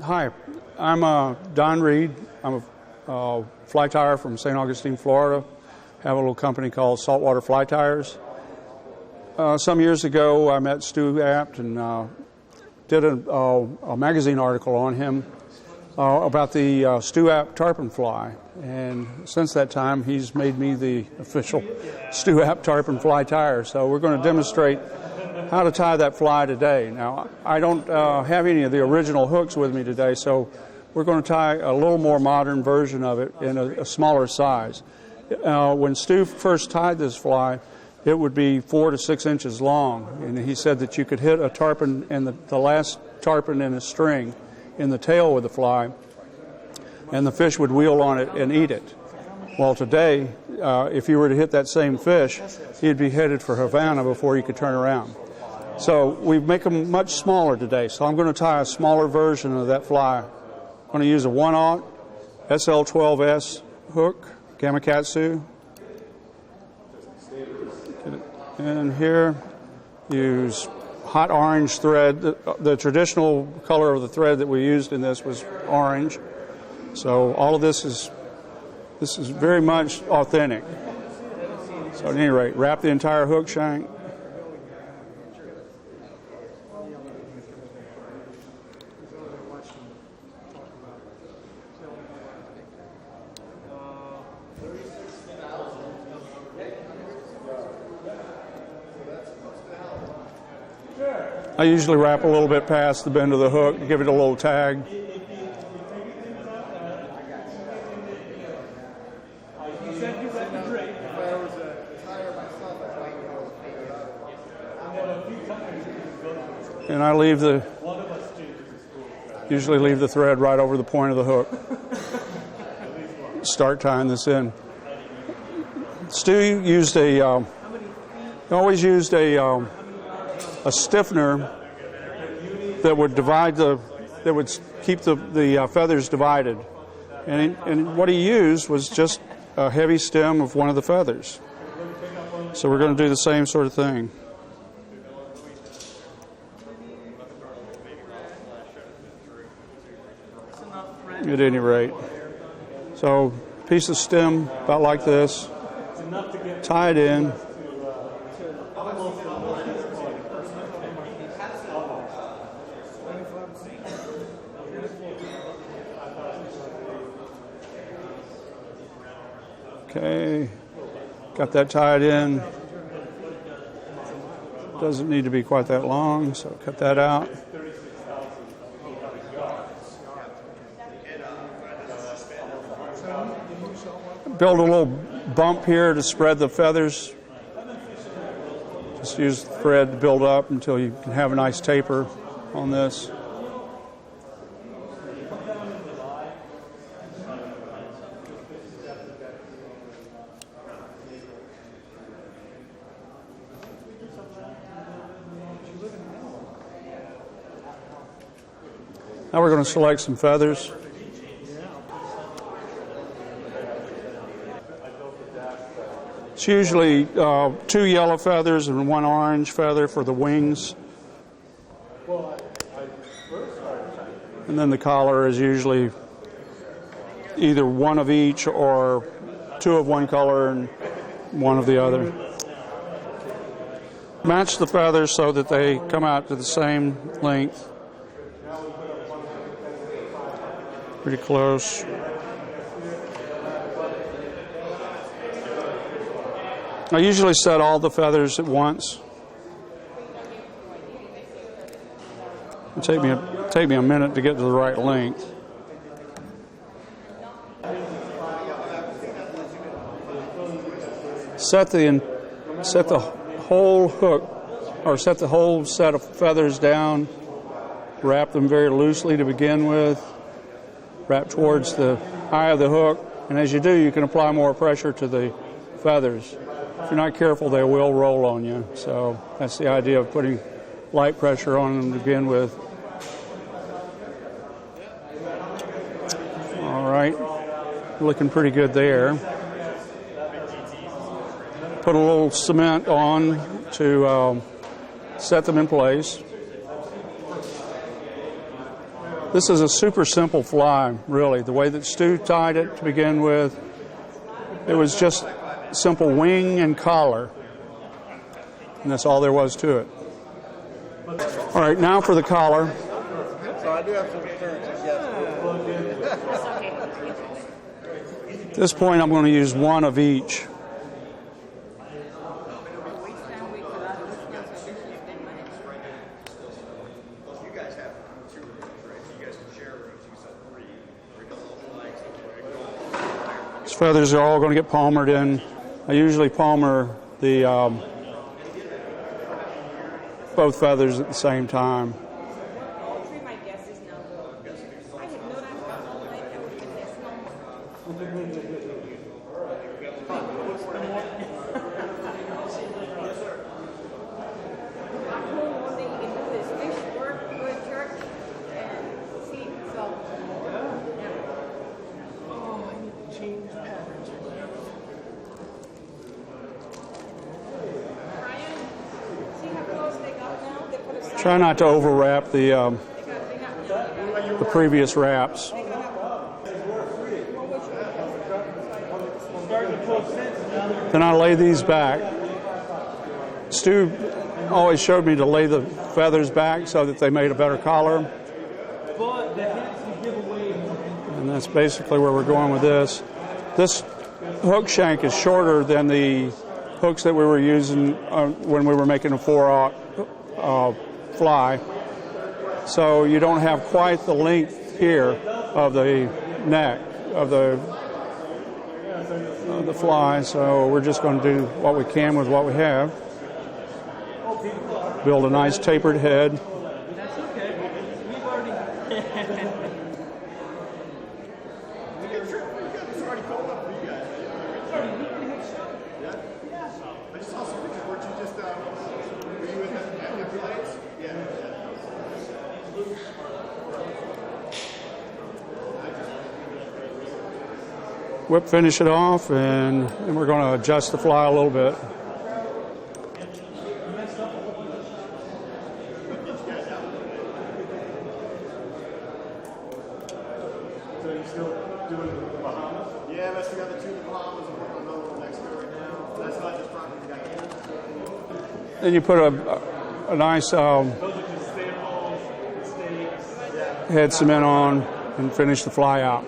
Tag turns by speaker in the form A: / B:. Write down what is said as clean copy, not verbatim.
A: Hi, I'm Don Reed. I'm a fly tyer from St. Augustine, Florida. Have a little company called Saltwater Fly Tires. Some years ago, I met Stu Apte and did a magazine article on him about the Stu Apte Tarpon Fly. And since that time, he's made me the official Stu Apte Tarpon Fly tire. So we're going to demonstrate how to tie that fly today. Now, I don't have any of the original hooks with me today, so we're going to tie a little more modern version of it in a smaller size. When Stu first tied this fly, it would be 4 to 6 inches long, and he said that you could hit a tarpon and the last tarpon in a string in the tail with the fly, and the fish would wheel on it and eat it. Well, today, if you were to hit that same fish, he'd be headed for Havana before you could turn around. So we make them much smaller today. So I'm going to tie a smaller version of that fly. I'm going to use a 1/0 SL12S hook, Gamakatsu. Get it in here. Use hot orange thread. The traditional color of the thread that we used in this was orange. So all of this is very much authentic. So at any rate, wrap the entire hook shank. I usually wrap a little bit past the bend of the hook to give it a little tag. And I usually leave the thread right over the point of the hook. Start tying this in. Stu used always used a stiffener that would keep the feathers divided, and what he used was just a heavy stem of one of the feathers. So we're going to do the same sort of thing. At any rate, so piece of stem about like this, tie it in. Okay, got that tied in. Doesn't need to be quite that long, so cut that out. Build a little bump here to spread the feathers. Just use the thread to build up until you can have a nice taper on this. Now we're going to select some feathers. It's usually 2 yellow feathers and 1 orange feather for the wings. And then the collar is usually either 1 of each or 2 of one color and 1 of the other. Match the feathers so that they come out to the same length. Pretty close. I usually set all the feathers at once. It'll take me a minute to get to the right length. Set the whole hook, or set the whole set of feathers down. Wrap them very loosely to begin with. Wrap towards the eye of the hook, and as you do, you can apply more pressure to the feathers. If you're not careful, they will roll on you. So that's the idea of putting light pressure on them to begin with. All right, looking pretty good there. Put a little cement on to set them in place. This is a super simple fly, really. The way that Stu tied it to begin with, it was just simple wing and collar. And that's all there was to it. All right, now for the collar.
B: So I do have some returns, yes.
A: At this point, I'm going to use one of each. These feathers are all going to get palmered in. I usually palmer the both feathers at the same time. Try not to overwrap the previous wraps. Then I lay these back. Stu always showed me to lay the feathers back so that they made a better collar. And that's basically where we're going with this. This hook shank is shorter than the hooks that we were using when we were making a 4/0 fly. So you don't have quite the length here of the neck of the fly. So we're just going to do what we can with what we have. Build a nice tapered head.
C: That's okay. We've already.
B: It's already cold up for you guys. Yeah. I just saw some pictures. Weren't you just, were you in the flights? Yeah.
A: Whip finish it off, and then we're going to adjust the fly a little bit.
B: So you're still doing the Bahamas? Yeah, that's we got the two Bahamas and we're going to Mexico right now. That's not just property we got here.
A: Then you put a nice head cement on and finish the fly out.